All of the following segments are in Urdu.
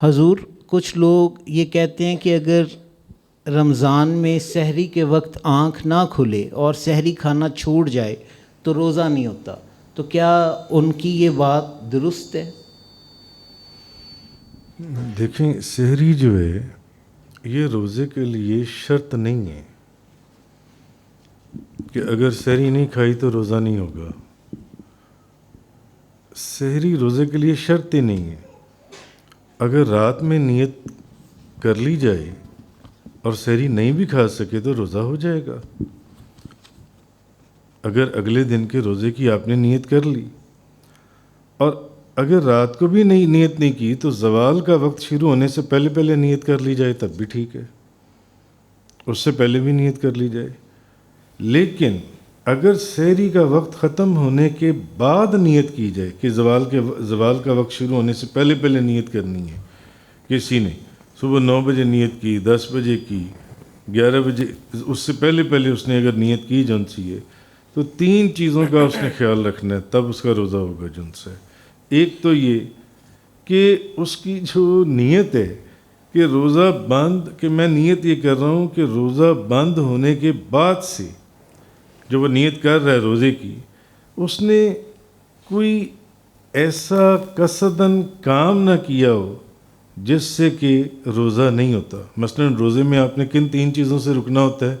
حضور، کچھ لوگ یہ کہتے ہیں کہ اگر رمضان میں سحری کے وقت آنکھ نہ کھلے اور سحری کھانا چھوٹ جائے تو روزہ نہیں ہوتا، تو کیا ان کی یہ بات درست ہے؟ دیکھیں، سحری جو ہے یہ روزے کے لیے شرط نہیں ہے کہ اگر سحری نہیں کھائی تو روزہ نہیں ہوگا۔ سحری روزے کے لیے شرط ہی نہیں ہے۔ اگر رات میں نیت کر لی جائے اور سحری نہیں بھی کھا سکے تو روزہ ہو جائے گا۔ اگر اگلے دن کے روزے کی آپ نے نیت کر لی اور اگر رات کو بھی نیت نہیں کی تو زوال کا وقت شروع ہونے سے پہلے نیت کر لی جائے تب بھی ٹھیک ہے، اس سے پہلے بھی نیت کر لی جائے۔ لیکن اگر سحری کا وقت ختم ہونے کے بعد نیت کی جائے کہ زوال کا وقت شروع ہونے سے پہلے نیت کرنی ہے، کسی نے صبح 9 بجے نیت کی، 10 بجے کی، 11 بجے، اس سے پہلے اس نے اگر نیت کی جن سی ہے تو 3 چیزوں کا اس نے خیال رکھنا ہے، تب اس کا روزہ ہوگا جن سے۔ ایک تو یہ کہ اس کی جو نیت ہے کہ روزہ بند، کہ میں نیت یہ کر رہا ہوں کہ روزہ بند ہونے کے بعد سے جو وہ نیت کر رہا ہے روزے کی، اس نے کوئی ایسا قصداً کام نہ کیا ہو جس سے کہ روزہ نہیں ہوتا۔ مثلا روزے میں آپ نے کن 3 چیزوں سے رکنا ہوتا ہے؟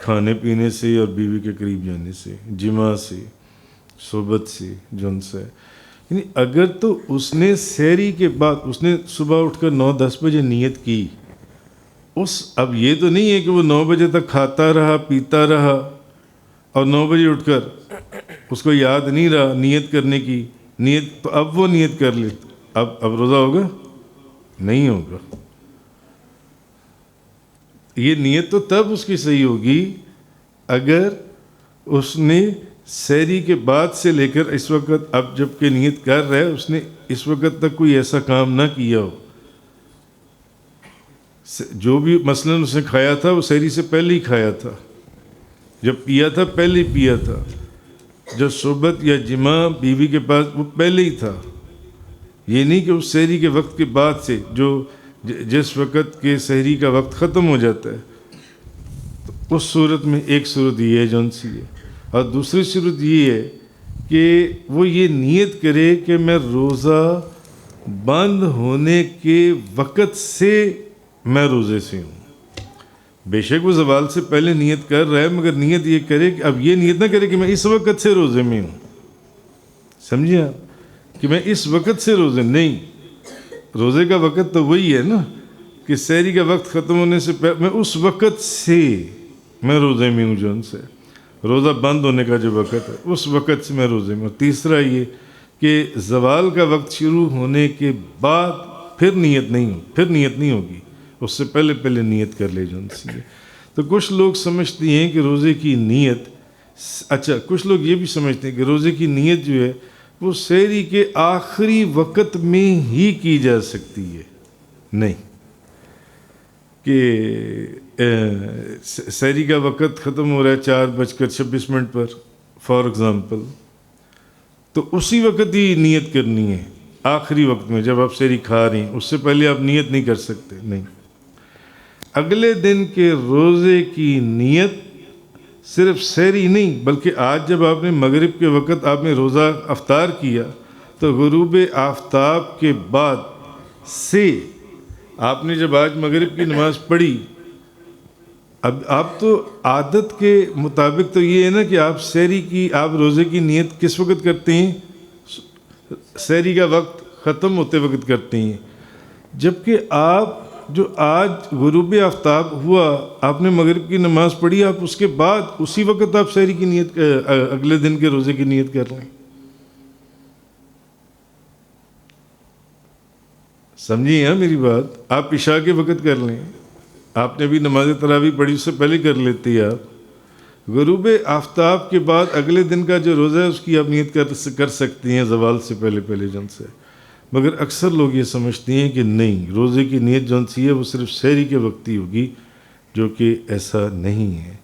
کھانے پینے سے اور بیوی کے قریب جانے سے، جماع سے، صحبت سے، جن سے۔ یعنی اگر تو اس نے سحری کے بعد، اس نے صبح اٹھ کر 9-10 بجے نیت کی، اب یہ تو نہیں ہے کہ وہ 9 بجے تک کھاتا رہا پیتا رہا اور 9 بجے اٹھ کر اس کو یاد نہیں رہا نیت کرنے کی، نیت تو اب وہ نیت کر لے، اب روزہ ہوگا؟ نہیں ہوگا۔ یہ نیت تو تب اس کی صحیح ہوگی اگر اس نے سحری کے بعد سے لے کر اس وقت، اب جب کہ نیت کر رہا ہے، اس نے اس وقت تک کوئی ایسا کام نہ کیا ہو۔ جو بھی مثلا اس نے کھایا تھا وہ سحری سے پہلے ہی کھایا تھا، جب پیا تھا پہلے ہی پیا تھا، جو صحبت یا جماع بیوی کے پاس وہ پہلے ہی تھا۔ یہ نہیں کہ اس سحری کے وقت کے بعد سے، جو جس وقت کے سحری کا وقت ختم ہو جاتا ہے، تو اس صورت میں ایک صورت یہ ہے جون سی ہے، اور دوسری صورت یہ ہے کہ وہ یہ نیت کرے کہ میں روزہ بند ہونے کے وقت سے میں روزے سے ہوں۔ بے شک وہ زوال سے پہلے نیت کر رہا ہے، مگر نیت یہ کرے کہ اب یہ نیت نہ کرے کہ میں اس وقت سے روزے میں ہوں۔ سمجھے آپ کہ میں اس وقت سے روزے نہیں، روزے کا وقت تو وہی ہے نا کہ سحری کا وقت ختم ہونے سے پہلے میں اس وقت سے میں روزے میں ہوں، جو ان سے روزہ بند ہونے کا جو وقت ہے اس وقت سے میں روزے میں ہوں۔ تیسرا یہ کہ زوال کا وقت شروع ہونے کے بعد پھر نیت نہیں ہوگی، اس سے پہلے نیت کر لے جو ان سے۔ تو کچھ لوگ سمجھتے ہیں کہ روزے کی نیت، اچھا کچھ لوگ یہ بھی سمجھتے ہیں کہ روزے کی نیت جو ہے وہ سحری کے آخری وقت میں ہی کی جا سکتی ہے۔ نہیں، کہ سحری کا وقت ختم ہو رہا ہے 4:26 پر فار ایگزامپل، تو اسی وقت ہی نیت کرنی ہے، آخری وقت میں جب آپ سحری کھا رہی ہیں، اس سے پہلے آپ نیت نہیں کر سکتے۔ نہیں، اگلے دن کے روزے کی نیت صرف سحری نہیں، بلکہ آج جب آپ نے مغرب کے وقت آپ نے روزہ افطار کیا تو غروب آفتاب کے بعد سے آپ نے جب آج مغرب کی نماز پڑھی، اب آپ تو عادت کے مطابق تو یہ ہے نا کہ آپ سحری کی، آپ روزے کی نیت کس وقت کرتے ہیں؟ سحری کا وقت ختم ہوتے وقت کرتے ہیں، جبکہ آپ جو آج غروب آفتاب ہوا آپ نے مغرب کی نماز پڑھی، آپ اس کے بعد اسی وقت آپ سحری کی نیت، اگلے دن کے روزے کی نیت کر رہے ہیں۔ سمجھیے میری بات، آپ عشاء کے وقت کر لیں، آپ نے بھی نماز تراویح پڑھی اس سے پہلے کر لیتی ہے، آپ غروب آفتاب کے بعد اگلے دن کا جو روزہ ہے اس کی آپ نیت کر سکتی ہیں زوال سے پہلے جن سے۔ مگر اکثر لوگ یہ سمجھتے ہیں کہ نہیں، روزے کی نیت جون سی ہے وہ صرف سحری کے وقت ہی ہوگی، جو کہ ایسا نہیں ہے۔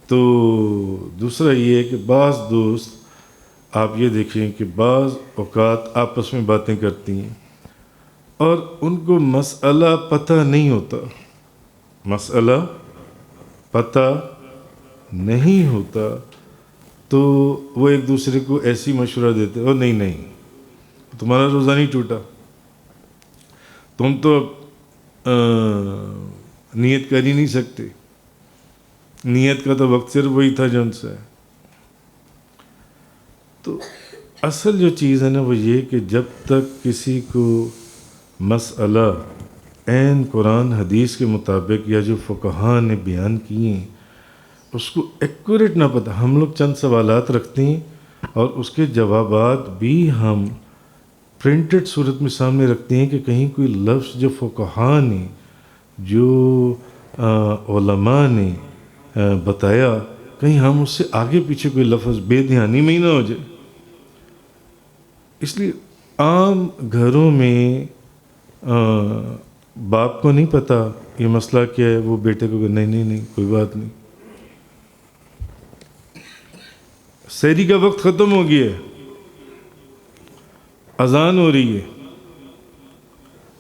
تو دوسرا یہ ہے کہ بعض دوست آپ یہ دیکھیں کہ بعض اوقات آپس میں باتیں کرتی ہیں اور ان کو مسئلہ پتہ نہیں ہوتا، مسئلہ پتہ نہیں ہوتا، تو وہ ایک دوسرے کو ایسی مشورہ دیتے اور نہیں تمہارا روزہ نہیں ٹوٹا، تم تو نیت کر ہی نہیں سکتے، نیت کا تو وقت صرف وہی تھا جو ان سے ہے۔ تو اصل جو چیز ہے نا وہ یہ کہ جب تک کسی کو مسئلہ عین قرآن حدیث کے مطابق یا جو فقہاء نے بیان کیے ہیں اس کو ایکوریٹ نہ پتہ، ہم لوگ چند سوالات رکھتے ہیں اور اس کے جوابات بھی ہم پرنٹڈ صورت میں سامنے رکھتے ہیں کہ کہیں کوئی لفظ جو فقہاء نے جو علماء نے بتایا کہیں ہم اس سے آگے پیچھے کوئی لفظ بے دھیانی میں ہی نہ ہو جائے۔ اس لیے عام گھروں میں باپ کو نہیں پتہ یہ مسئلہ کیا ہے، وہ بیٹے کو کہ نہیں کوئی بات نہیں، سحری کا وقت ختم ہو گیا ہے، اذان ہو رہی ہے۔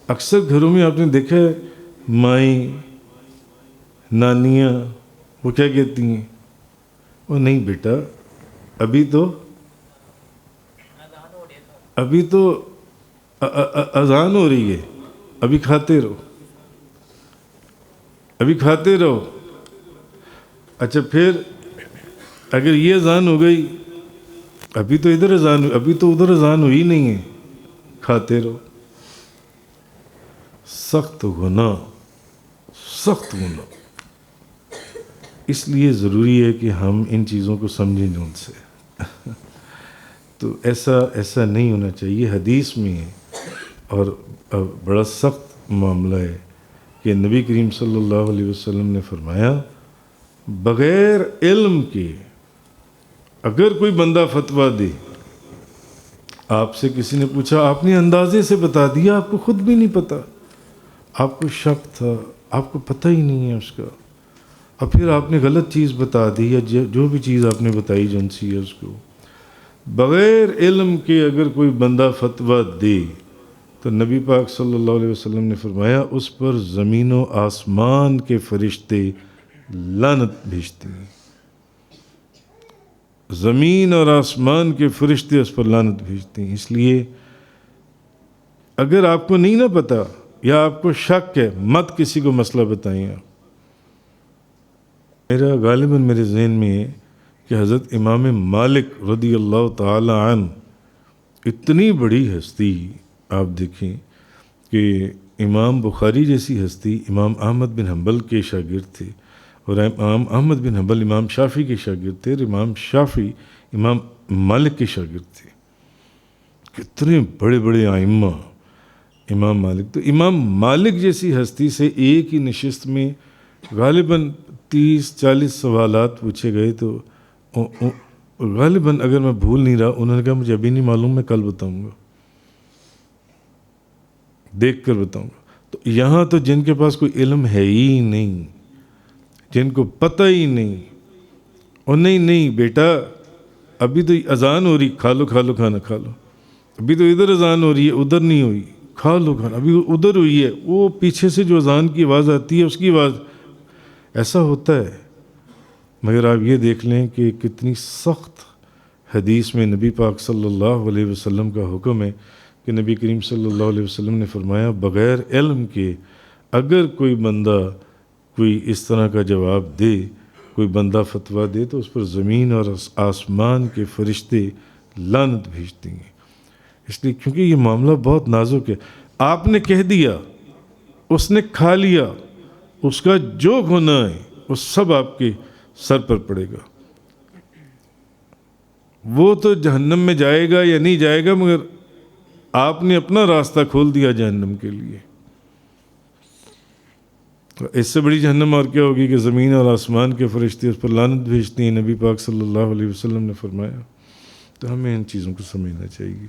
اکثر گھروں میں آپ نے دیکھا ہے مائیں نانیاں وہ کیا کہتی ہیں، وہ نہیں بیٹا ابھی تو اذان ہو رہی ہے، ابھی کھاتے رہو۔ اچھا پھر اگر یہ اذان ہو گئی ابھی تو ادھر اذان ہوئی نہیں ہے، کھاتے رہو۔ سخت گناہ۔ اس لیے ضروری ہے کہ ہم ان چیزوں کو سمجھیں ان سے تو ایسا نہیں ہونا چاہیے۔ حدیث میں ہے اور بڑا سخت معاملہ ہے کہ نبی کریم صلی اللہ علیہ وسلم نے فرمایا بغیر علم کے اگر کوئی بندہ فتویٰ دے، آپ سے کسی نے پوچھا آپ نے اندازے سے بتا دیا، آپ کو خود بھی نہیں پتا، آپ کو شک تھا، آپ کو پتہ ہی نہیں ہے اس کا، اور پھر آپ نے غلط چیز بتا دی یا جو بھی چیز آپ نے بتائی جنسی ہے اس کو بغیر علم کے اگر کوئی بندہ فتویٰ دے تو نبی پاک صلی اللہ علیہ وسلم نے فرمایا اس پر زمین و آسمان کے فرشتے لعنت بھیجتے ہیں، زمین اور آسمان کے فرشتے اس پر لعنت بھیجتے ہیں۔ اس لیے اگر آپ کو نہیں نہ پتا یا آپ کو شک ہے مت کسی کو مسئلہ بتائیں۔ غالباً میرے ذہن میں ہے کہ حضرت امام مالک رضی اللہ تعالی عنہ اتنی بڑی ہستی، آپ دیکھیں کہ امام بخاری جیسی ہستی امام احمد بن حنبل کے شاگرد تھے، اور امام احمد بن حنبل امام شافعی کے شاگرد تھے، اور امام شافعی امام مالک کے شاگرد تھے۔ کتنے بڑے بڑے ائمہ امام مالک، تو امام مالک جیسی ہستی سے ایک ہی نشست میں غالباً 30-40 سوالات پوچھے گئے، تو غالباً اگر میں بھول نہیں رہا انہوں نے کہا مجھے ابھی نہیں معلوم، میں کل بتاؤں گا، دیکھ کر بتاؤں گا۔ تو یہاں تو جن کے پاس کوئی علم ہے ہی نہیں، جن کو پتہ ہی نہیں، اور نہیں بیٹا ابھی تو اذان ہو رہی، کھا لو کھانا کھا لو، ابھی تو ادھر اذان ہو رہی ہے ادھر نہیں ہوئی، کھا لو کھانا، ابھی ادھر ہوئی ہے، وہ پیچھے سے جو اذان کی آواز آتی ہے اس کی آواز، ایسا ہوتا ہے۔ مگر آپ یہ دیکھ لیں کہ کتنی سخت حدیث میں نبی پاک صلی اللہ علیہ وسلم کا حکم ہے کہ نبی کریم صلی اللہ علیہ وسلم نے فرمایا بغیر علم کے اگر کوئی بندہ کوئی اس طرح کا جواب دے، کوئی بندہ فتویٰ دے تو اس پر زمین اور آسمان کے فرشتے لعنت بھیجتے ہیں۔ اس لیے کیونکہ یہ معاملہ بہت نازک ہے، آپ نے کہہ دیا، اس نے کھا لیا، اس کا جو گناہ ہے وہ سب آپ کے سر پر پڑے گا۔ وہ تو جہنم میں جائے گا یا نہیں جائے گا، مگر آپ نے اپنا راستہ کھول دیا جہنم کے لیے۔ اس سے بڑی جہنم اور کیا ہوگی کہ زمین اور آسمان کے فرشتے اس پر لعنت بھیجتے ہیں، نبی پاک صلی اللہ علیہ وسلم نے فرمایا۔ تو ہمیں ان چیزوں کو سمجھنا چاہیے۔